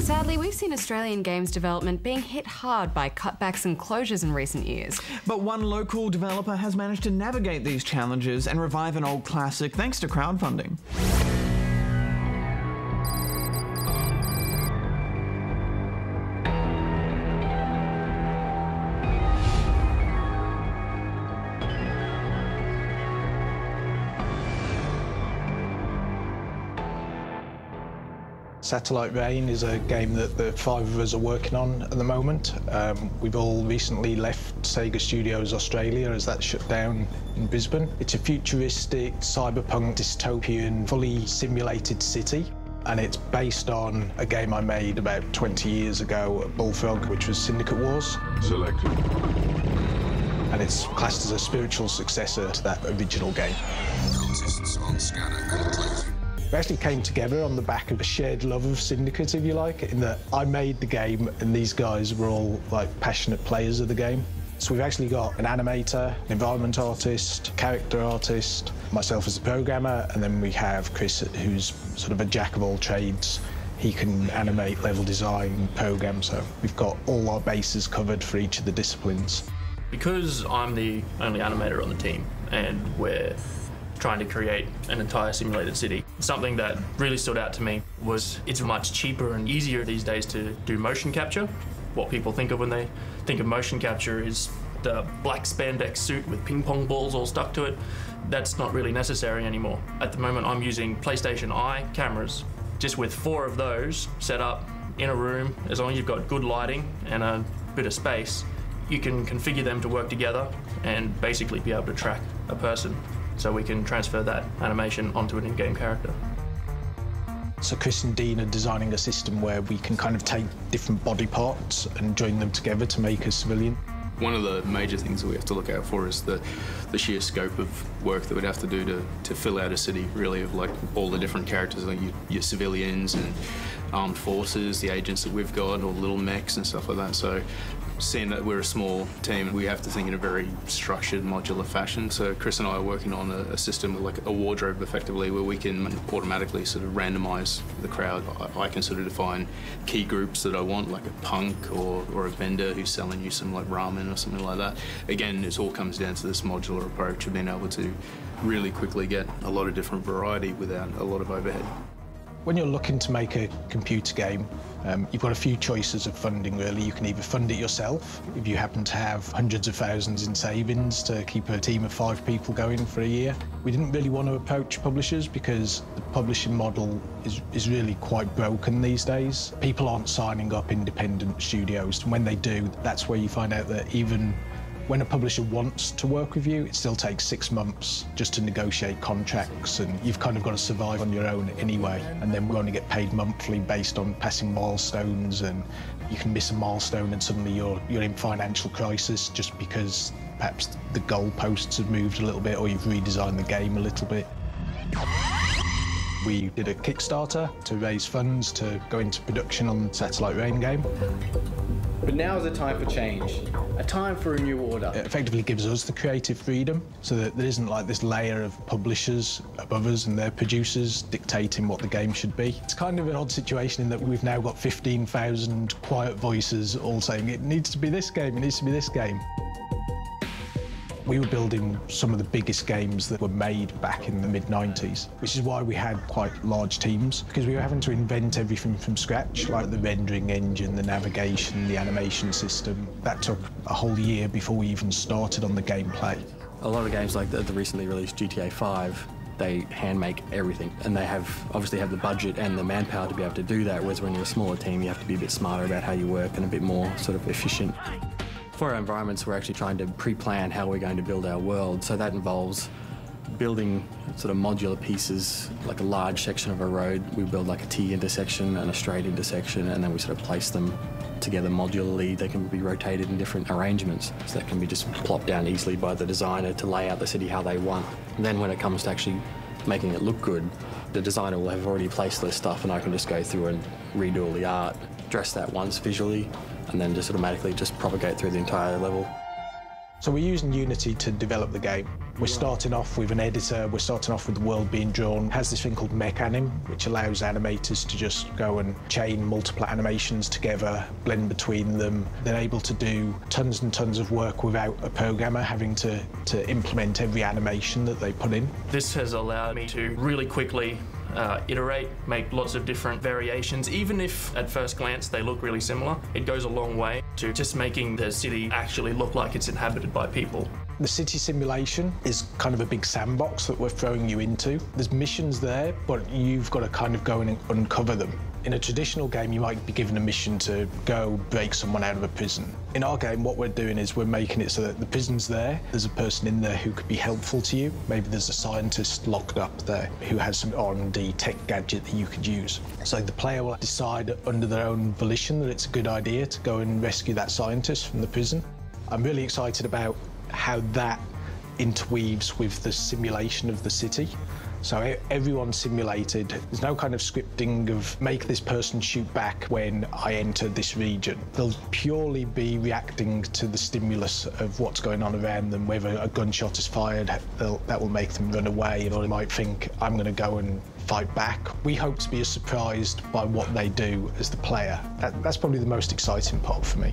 Sadly, we've seen Australian games development being hit hard by cutbacks and closures in recent years. But one local developer has managed to navigate these challenges and revive an old classic thanks to crowdfunding. Satellite Rain is a game that the five of us are working on at the moment. We've all recently left Sega Studios Australia as that shut down in Brisbane. It's a futuristic, cyberpunk, dystopian, fully simulated city. And it's based on a game I made about 20 years ago at Bullfrog, which was Syndicate Wars. Selected. And it's classed as a spiritual successor to that original game. Cultists on scanner complete. We actually came together on the back of a shared love of Syndicate, if you like, in that I made the game and these guys were all like passionate players of the game. So we've actually got an animator, an environment artist, character artist, myself as a programmer, and then we have Chris, who's sort of a jack of all trades. He can animate, level design, program, so we've got all our bases covered for each of the disciplines. Because I'm the only animator on the team and we're trying to create an entire simulated city, something that really stood out to me was it's much cheaper and easier these days to do motion capture. What people think of when they think of motion capture is the black spandex suit with ping pong balls all stuck to it. That's not really necessary anymore. At the moment I'm using PlayStation Eye cameras. Just with 4 of those set up in a room, as long as you've got good lighting and a bit of space, you can configure them to work together and basically be able to track a person. So we can transfer that animation onto an in-game character. So Chris and Dean are designing a system where we can kind of take different body parts and join them together to make a civilian. One of the major things that we have to look out for is the sheer scope of work that we'd have to do to fill out a city, really, of like all the different characters, like your civilians and armed forces, the agents that we've got, or little mechs and stuff like that. So seeing that we're a small team, we have to think in a very structured, modular fashion. So Chris and I are working on a system like a wardrobe, effectively, where we can automatically sort of randomise the crowd. I can sort of define key groups that I want, like a punk or a vendor who's selling you some like ramen or something like that. Again, it all comes down to this modular approach of being able to really quickly get a lot of different variety without a lot of overhead. When you're looking to make a computer game, you've got a few choices of funding, really. You can either fund it yourself, if you happen to have hundreds of thousands in savings to keep a team of 5 people going for a year. We didn't really want to approach publishers because the publishing model is really quite broken these days. People aren't signing up independent studios, and when they do, that's where you find out that even when a publisher wants to work with you, it still takes 6 months just to negotiate contracts, and you've kind of got to survive on your own anyway. And then we only get paid monthly based on passing milestones, and you can miss a milestone and suddenly you're in financial crisis just because perhaps the goalposts have moved a little bit or you've redesigned the game a little bit. We did a Kickstarter to raise funds to go into production on the Satellite Rain game. But now is a time for change, a time for a new order. It effectively gives us the creative freedom so that there isn't like this layer of publishers above us and their producers dictating what the game should be. It's kind of an odd situation in that we've now got 15,000 quiet voices all saying it needs to be this game, it needs to be this game. We were building some of the biggest games that were made back in the mid-90s, which is why we had quite large teams, because we were having to invent everything from scratch, like the rendering engine, the navigation, the animation system. That took a whole year before we even started on the gameplay. A lot of games like the recently released GTA 5, they hand make everything, and they obviously have the budget and the manpower to be able to do that, whereas when you're a smaller team, you have to be a bit smarter about how you work and a bit more sort of efficient. For our environments, we're actually trying to pre-plan how we're going to build our world, so that involves building sort of modular pieces, like a large section of a road. We build like a T intersection and a straight intersection, and then we sort of place them together modularly. They can be rotated in different arrangements, so that can be just plopped down easily by the designer to lay out the city how they want. And then when it comes to actually making it look good, the designer will have already placed this stuff, and I can just go through and redo all the art, dress that once visually, and then just automatically just propagate through the entire level. So we're using Unity to develop the game. We're starting off with an editor, we're starting off with the world being drawn. It has this thing called Mechanim, which allows animators to just go and chain multiple animations together, blend between them. They're able to do tons and tons of work without a programmer having to implement every animation that they put in. This has allowed me to really quickly iterate, make lots of different variations. Even if at first glance they look really similar, it goes a long way to just making the city actually look like it's inhabited by people. The city simulation is kind of a big sandbox that we're throwing you into. There's missions there, but you've got to kind of go and uncover them. In a traditional game, you might be given a mission to go break someone out of a prison. In our game, what we're doing is we're making it so that the prison's there, there's a person in there who could be helpful to you. Maybe there's a scientist locked up there who has some R&D tech gadget that you could use. So the player will decide under their own volition that it's a good idea to go and rescue that scientist from the prison. I'm really excited about how that interweaves with the simulation of the city. So everyone's simulated. There's no kind of scripting of make this person shoot back when I enter this region. They'll purely be reacting to the stimulus of what's going on around them. Whether a gunshot is fired, that will make them run away, or they might think, I'm going to go and fight back. We hope to be as surprised by what they do as the player. That's probably the most exciting part for me.